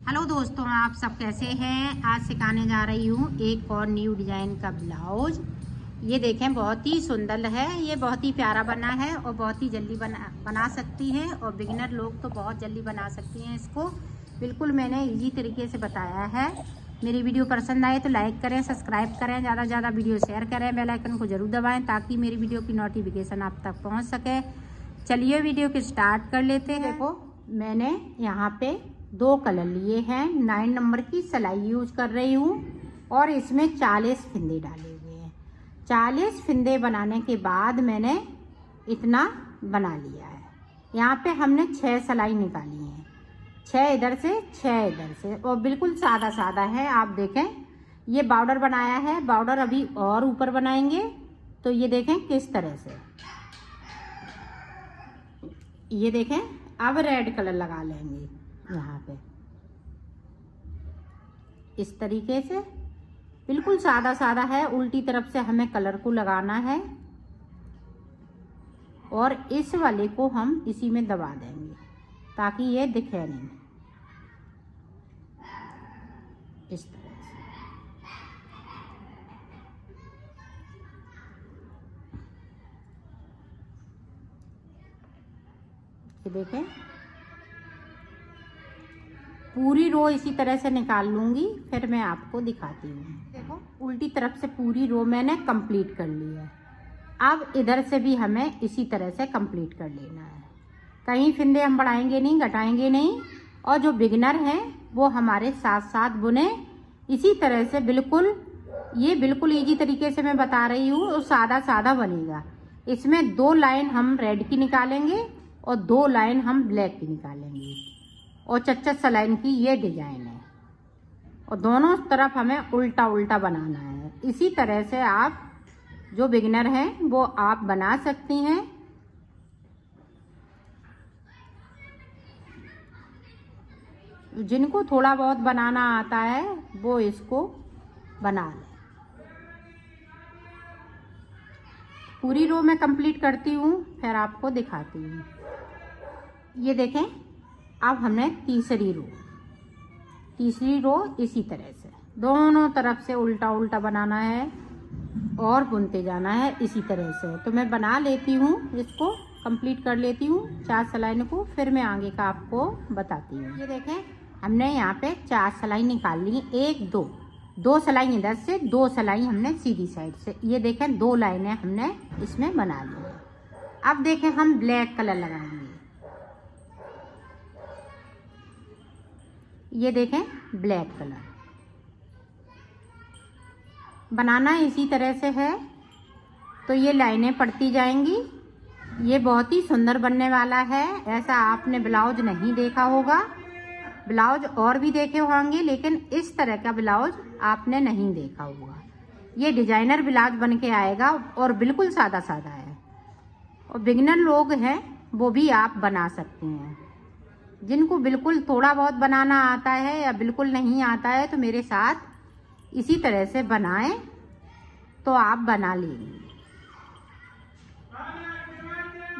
Hello दोस्तों, आप सब कैसे हैं। आज सिखाने जा रही हूँ एक और न्यू डिजाइन का ब्लाउज। ये देखें, बहुत ही सुंदर है। ये बहुत ही प्यारा बना है और बहुत ही जल्दी बना सकती हैं और बिगिनर लोग तो बहुत जल्दी बना सकती हैं इसको। बिल्कुल मैंने इजी तरीके से बताया है। मेरी वीडियो पसंद आए तो लाइक करें, सब्सक्राइब करें, ज़्यादा से ज़्यादा वीडियो शेयर करें, बेल आइकन को ज़रूर दबाएँ ताकि मेरी वीडियो की नोटिफिकेशन आप तक पहुँच सके। चलिए वीडियो की स्टार्ट कर लेते हैं। देखो, मैंने यहाँ पे 2 कलर लिए हैं। 9 नंबर की सिलाई यूज कर रही हूँ और इसमें 40 फिंदे डाले हुए हैं। 40 फिंदे बनाने के बाद मैंने इतना बना लिया है। यहाँ पे हमने 6 सिलाई निकाली है, 6 इधर से 6 इधर से, और बिल्कुल सादा सादा है। आप देखें, ये बॉर्डर बनाया है। बॉर्डर अभी और ऊपर बनाएंगे तो ये देखें किस तरह से। ये देखें, अब रेड कलर लगा लेंगे यहाँ पे इस तरीके से। बिल्कुल सादा सादा है। उल्टी तरफ से हमें कलर को लगाना है और इस वाले को हम इसी में दबा देंगे ताकि ये दिखे नहीं। इस तरह से ये देखें, पूरी रो इसी तरह से निकाल लूंगी, फिर मैं आपको दिखाती हूँ। देखो, उल्टी तरफ से पूरी रो मैंने कंप्लीट कर ली है। अब इधर से भी हमें इसी तरह से कंप्लीट कर लेना है। कहीं फिंदे हम बढ़ाएंगे नहीं, घटाएंगे नहीं। और जो बिगिनर हैं वो हमारे साथ साथ बुने इसी तरह से। बिल्कुल ये बिल्कुल इजी तरीके से मैं बता रही हूँ और सादा सादा बनेगा। इसमें 2 लाइन हम रेड की निकालेंगे और 2 लाइन हम ब्लैक की निकालेंगे और चच्चत सलाइन की ये डिजाइन है। और दोनों तरफ हमें उल्टा उल्टा बनाना है। इसी तरह से आप जो बिगिनर हैं वो आप बना सकती हैं। जिनको थोड़ा बहुत बनाना आता है वो इसको बना लें। पूरी रो मैं कंप्लीट करती हूँ, फिर आपको दिखाती हूँ। ये देखें, अब हमने तीसरी रो इसी तरह से दोनों तरफ से उल्टा उल्टा बनाना है और बुनते जाना है इसी तरह से। तो मैं बना लेती हूँ, इसको कंप्लीट कर लेती हूँ 4 सिलाई को, फिर मैं आगे का आपको बताती हूँ। ये देखें, हमने यहाँ पे 4 सिलाई निकाल ली। 1 2 सिलाई इधर से, 2 सिलाई हमने सीधी साइड से। ये देखें, 2 लाइनें हमने इसमें बना ली है। अब देखें, हम ब्लैक कलर लगाएंगे। ये देखें, ब्लैक कलर बनाना इसी तरह से है। तो ये लाइनें पड़ती जाएंगी। ये बहुत ही सुंदर बनने वाला है। ऐसा आपने ब्लाउज नहीं देखा होगा। ब्लाउज और भी देखे होंगे लेकिन इस तरह का ब्लाउज आपने नहीं देखा होगा। ये डिजाइनर ब्लाउज बन के आएगा और बिल्कुल सादा सादा है। और बिगिनर लोग हैं वो भी आप बना सकते हैं। जिनको बिल्कुल थोड़ा बहुत बनाना आता है या बिल्कुल नहीं आता है तो मेरे साथ इसी तरह से बनाएं तो आप बना लेंगे।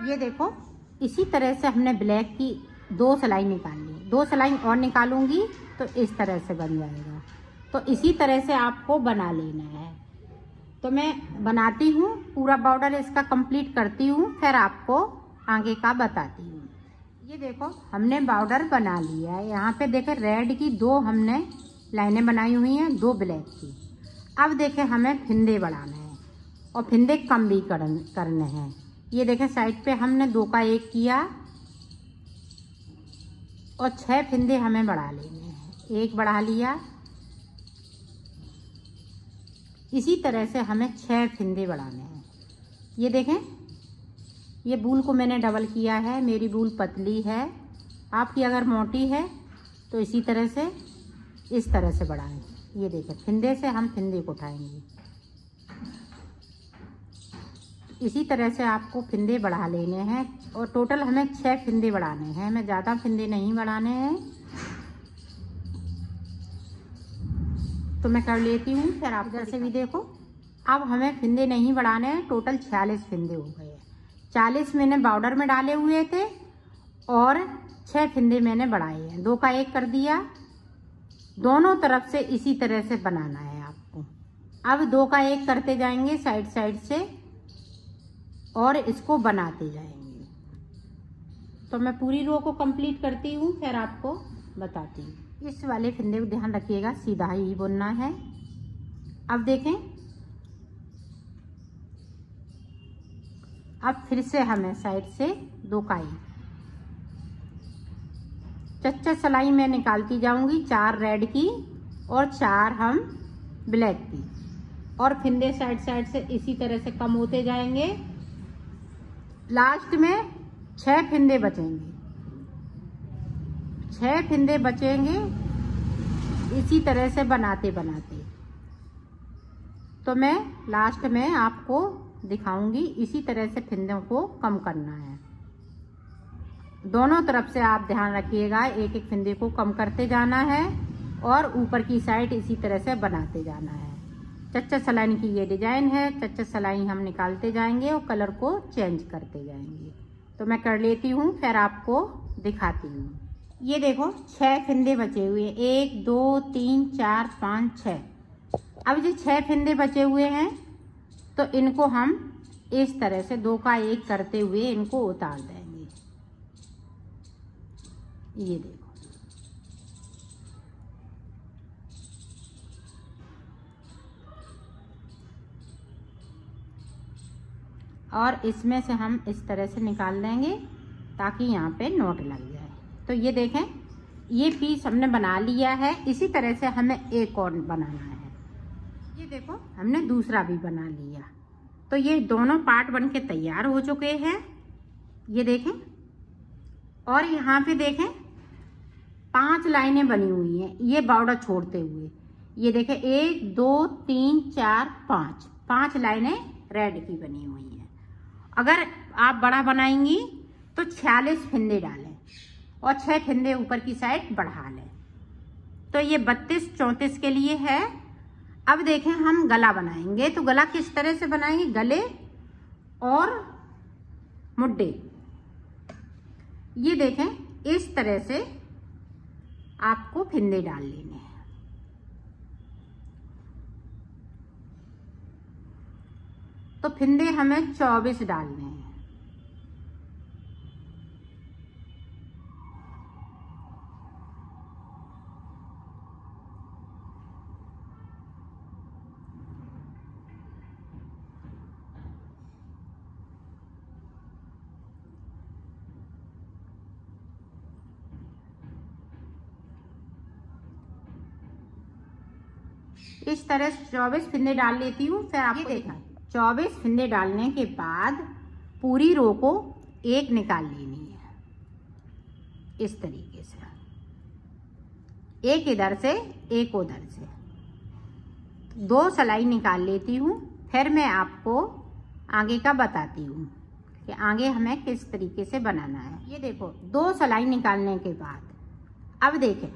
ये देखो, इसी तरह से हमने ब्लैक की 2 सिलाई निकाल ली। 2 सिलाई और निकालूंगी तो इस तरह से बन जाएगा। तो इसी तरह से आपको बना लेना है। तो मैं बनाती हूँ, पूरा बॉर्डर इसका कंप्लीट करती हूँ, फिर आपको आगे का बताती हूँ। ये देखो, हमने बॉर्डर बना लिया है। यहाँ पे देखें, रेड की 2 हमने लाइनें बनाई हुई हैं, 2 ब्लैक की। अब देखें, हमें फिंदे बढ़ाने हैं और फिंदे कम भी करने हैं। ये देखें, साइड पे हमने 2 का 1 किया और 6 फिंदे हमें बढ़ा लेने हैं। 1 बढ़ा लिया। इसी तरह से हमें 6 फिंदे बढ़ाने हैं। ये देखें, ये बूल को मैंने डबल किया है। मेरी बूल पतली है, आपकी अगर मोटी है तो इसी तरह से इस तरह से बढ़ाएं। ये देखें, फिंदे से हम फिंदे को उठाएंगे। इसी तरह से आपको फिंदे बढ़ा लेने हैं और टोटल हमें 6 फिंदे बढ़ाने हैं। हमें ज़्यादा फिंदे नहीं बढ़ाने हैं। तो मैं कर लेती हूँ, फिर आप इधर से भी देखो। अब हमें फिंदे नहीं बढ़ाने हैं। टोटल 46 फिंदे हो गए। 40 मैंने बॉर्डर में डाले हुए थे और 6 फिंदे मैंने बढ़ाए हैं। 2 का 1 कर दिया दोनों तरफ से इसी तरह से बनाना है आपको। अब 2 का 1 करते जाएंगे साइड साइड से और इसको बनाते जाएंगे। तो मैं पूरी रो को कंप्लीट करती हूँ, फिर आपको बताती हूँ। इस वाले फंदे को ध्यान रखिएगा, सीधा ही बुनना है। अब देखें, अब फिर से हमें साइड से 2 का 1 चच्चा सिलाई में निकालती जाऊंगी, 4 रेड की और 4 हम ब्लैक की, और फिंदे साइड साइड से इसी तरह से कम होते जाएंगे। लास्ट में 6 फिंदे बचेंगे, 6 फिंदे बचेंगे इसी तरह से बनाते बनाते। तो मैं लास्ट में आपको दिखाऊंगी, इसी तरह से फिंदों को कम करना है। दोनों तरफ से आप ध्यान रखिएगा, एक एक फिंदे को कम करते जाना है और ऊपर की साइड इसी तरह से बनाते जाना है। चच्चा सलाइन की ये डिजाइन है, चच्चा सलाई हम निकालते जाएंगे और कलर को चेंज करते जाएंगे। तो मैं कर लेती हूँ, फिर आपको दिखाती हूँ। ये देखो 6 फिंदे बचे हुए, 1 2 3 4 5 6। अब ये 6 फिंदे बचे हुए हैं, तो इनको हम इस तरह से 2 का 1 करते हुए इनको उतार देंगे। ये देखो, और इसमें से हम इस तरह से निकाल देंगे ताकि यहाँ पे नोट लग जाए। तो ये देखें, ये पीस हमने बना लिया है। इसी तरह से हमें एक और बनाना है। ये देखो, हमने दूसरा भी बना लिया। तो ये दोनों पार्ट बन के तैयार हो चुके हैं। ये देखें, और यहाँ पे देखें 5 लाइनें बनी हुई हैं, ये बॉर्डर छोड़ते हुए। ये देखें 1 2 3 4 5 लाइनें रेड की बनी हुई हैं। अगर आप बड़ा बनाएंगी तो 46 फिंदे डालें और 6 फिंदे ऊपर की साइड बढ़ा लें। तो ये 32 34 के लिए है। अब देखें, हम गला बनाएंगे। तो गला किस तरह से बनाएंगे, गले और मुड्डे। ये देखें, इस तरह से आपको फिंदे डाल लेने हैं। तो फिंदे हमें 24 डालने हैं। इस तरह से 24 फिंदे डाल लेती हूँ। फिर आपको देखना, 24 फिंदे डालने के बाद पूरी रो को एक निकाल लेनी है। इस तरीके से एक इधर से एक उधर से 2 सिलाई निकाल लेती हूँ। फिर मैं आपको आगे का बताती हूँ कि आगे हमें किस तरीके से बनाना है। ये देखो, 2 सिलाई निकालने के बाद अब देखें,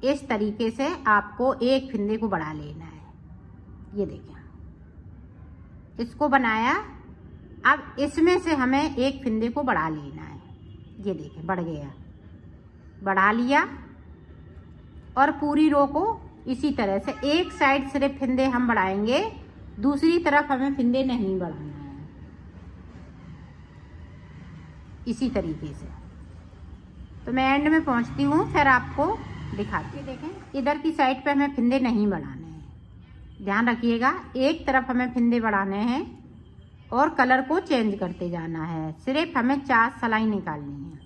इस तरीके से आपको एक फिंदे को बढ़ा लेना है। ये देखें, इसको बनाया। अब इसमें से हमें एक फिंदे को बढ़ा लेना है। ये देखें, बढ़ गया, बढ़ा लिया। और पूरी रो को इसी तरह से एक साइड सिर्फ फिंदे हम बढ़ाएंगे, दूसरी तरफ हमें फिंदे नहीं बढ़ाना है। इसी तरीके से। तो मैं एंड में पहुंचती हूँ, फिर आपको दिखाती हूँ। देखें, इधर की साइड पे हमें फिंदे नहीं बढ़ाने हैं। ध्यान रखिएगा, एक तरफ हमें फिंदे बढ़ाने हैं और कलर को चेंज करते जाना है। सिर्फ हमें 4 सिलाई निकालनी है।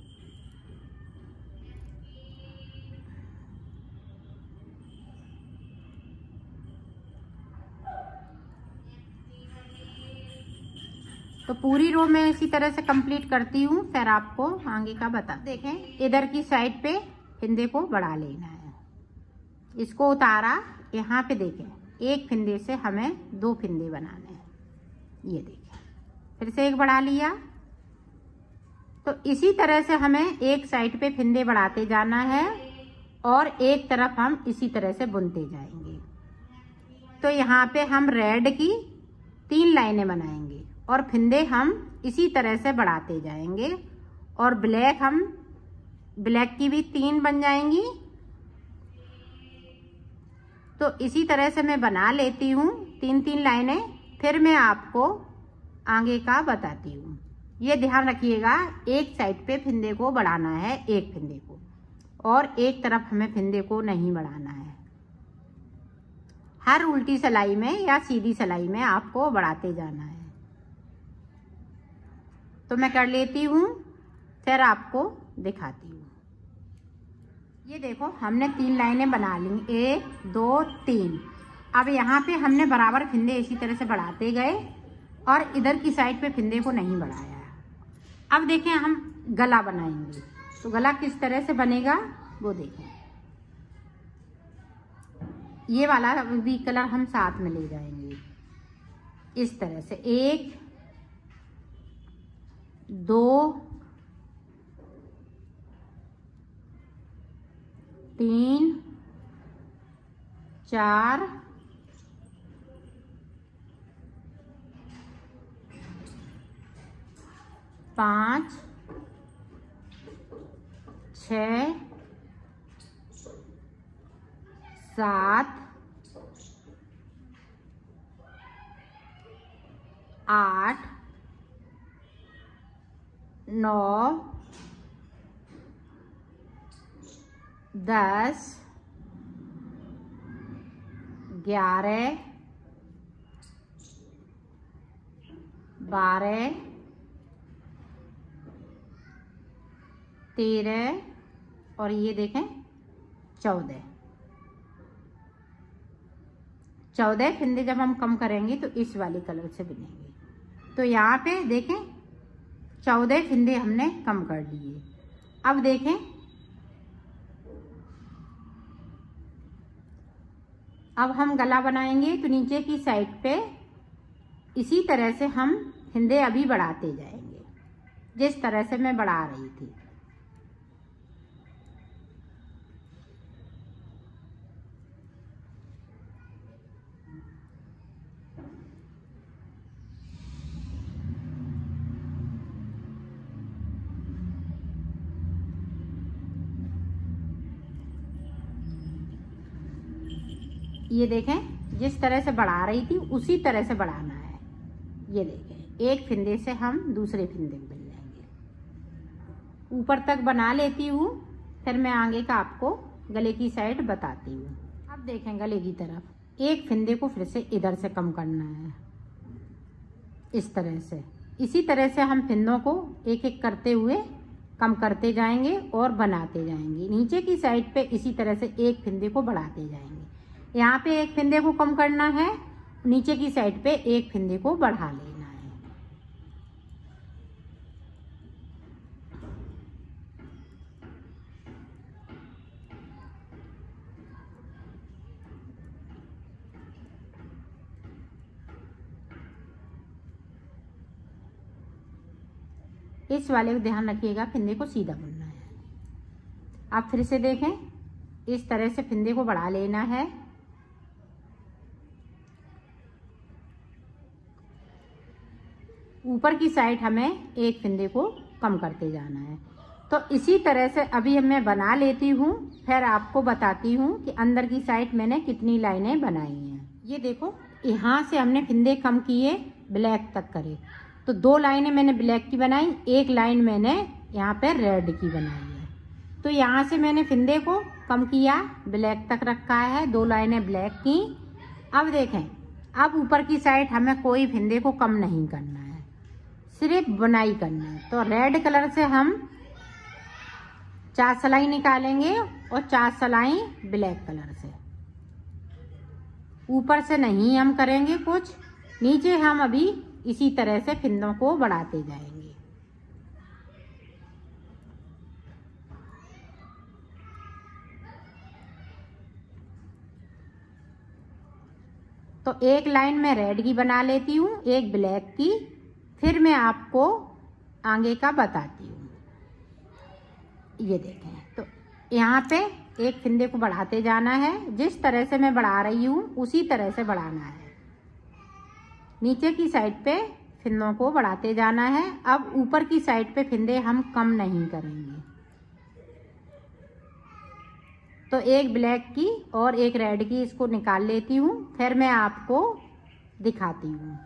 तो पूरी रो में इसी तरह से कंप्लीट करती हूँ, फिर आपको आगे का बता। देखें, इधर की साइड पे फिंदे को बढ़ा लेना है। इसको उतारा, यहाँ पे देखें, एक फिंदे से हमें 2 फिंदे बनाने हैं। ये देखें, फिर से एक बढ़ा लिया। तो इसी तरह से हमें एक साइड पे फिंदे बढ़ाते जाना है और एक तरफ हम इसी तरह से बुनते जाएंगे। तो यहाँ पे हम रेड की 3 लाइनें बनाएंगे और फिंदे हम इसी तरह से बढ़ाते जाएंगे। और ब्लैक की भी 3 बन जाएंगी तो इसी तरह से मैं बना लेती हूँ 3-3 लाइनें, फिर मैं आपको आगे का बताती हूँ। ये ध्यान रखिएगा, एक साइड पे फिंदे को बढ़ाना है, एक फिंदे को, और एक तरफ हमें फिंदे को नहीं बढ़ाना है। हर उल्टी सिलाई में या सीधी सिलाई में आपको बढ़ाते जाना है। तो मैं कर लेती हूँ, फिर आपको दिखाती हूँ। ये देखो हमने 3 लाइनें बना ली, 1 2 3। अब यहाँ पे हमने बराबर फिंदे इसी तरह से बढ़ाते गए और इधर की साइड पे फिंदे को नहीं बढ़ाया। अब देखें हम गला बनाएंगे, तो गला किस तरह से बनेगा वो देखें। ये वाला भी कलर हम साथ में ले जाएंगे इस तरह से, 1 2 3 4 5 6 7 8 9 10 11 12 13 और ये देखें 14 फिंदे जब हम कम करेंगे तो इस वाले कलर से बनेंगे। तो यहाँ पे देखें 14 फिंदे हमने कम कर लिए। अब देखें अब हम गला बनाएंगे, तो नीचे की साइड पे इसी तरह से हम फिंदे अभी बढ़ाते जाएंगे, जिस तरह से मैं बढ़ा रही थी। ये देखें जिस तरह से बढ़ा रही थी उसी तरह से बढ़ाना है। ये देखें एक फिंदे से हम दूसरे फिंदे में बन जाएंगे। ऊपर तक बना लेती हूँ, फिर मैं आगे का आपको गले की साइड बताती हूँ। अब देखें गले की तरफ एक फिंदे को फिर से इधर से कम करना है, इस तरह से। इसी तरह से हम फिंदों को एक एक करते हुए कम करते जाएंगे और बनाते जाएंगे। नीचे की साइड पे इसी तरह से एक फिंदे को बढ़ाते जाएंगे। यहाँ पे एक फिंदे को कम करना है, नीचे की साइड पे एक फिंदे को बढ़ा लेना है। इस वाले को ध्यान रखिएगा, फिंदे को सीधा बुनना है। आप फिर से देखें, इस तरह से फिंदे को बढ़ा लेना है। ऊपर की साइड हमें एक फिंदे को कम करते जाना है। तो इसी तरह से अभी मैं बना लेती हूँ, फिर आपको बताती हूँ कि अंदर की साइड मैंने कितनी लाइनें बनाई हैं। ये देखो यहाँ से हमने फिंदे कम किए, ब्लैक तक करे, तो 2 लाइनें मैंने ब्लैक की बनाई, 1 लाइन मैंने यहाँ पे रेड की बनाई है। तो यहाँ से मैंने फिंदे को कम किया, ब्लैक तक रखा है, 2 लाइनें ब्लैक की। अब देखें, अब ऊपर की साइड हमें कोई फिंदे को कम नहीं करना है, सिर्फ बुनाई करना है। तो रेड कलर से हम 4 सिलाई निकालेंगे और 4 सिलाई ब्लैक कलर से। ऊपर से नहीं हम करेंगे कुछ, नीचे हम अभी इसी तरह से फिंदों को बढ़ाते जाएंगे। तो एक लाइन मैं रेड की बना लेती हूँ, एक ब्लैक की, फिर मैं आपको आगे का बताती हूँ। ये देखें, तो यहाँ पे एक फिंदे को बढ़ाते जाना है, जिस तरह से मैं बढ़ा रही हूँ उसी तरह से बढ़ाना है। नीचे की साइड पे फिंदों को बढ़ाते जाना है। अब ऊपर की साइड पे फिंदे हम कम नहीं करेंगे। तो एक ब्लैक की और एक रेड की इसको निकाल लेती हूँ, फिर मैं आपको दिखाती हूँ।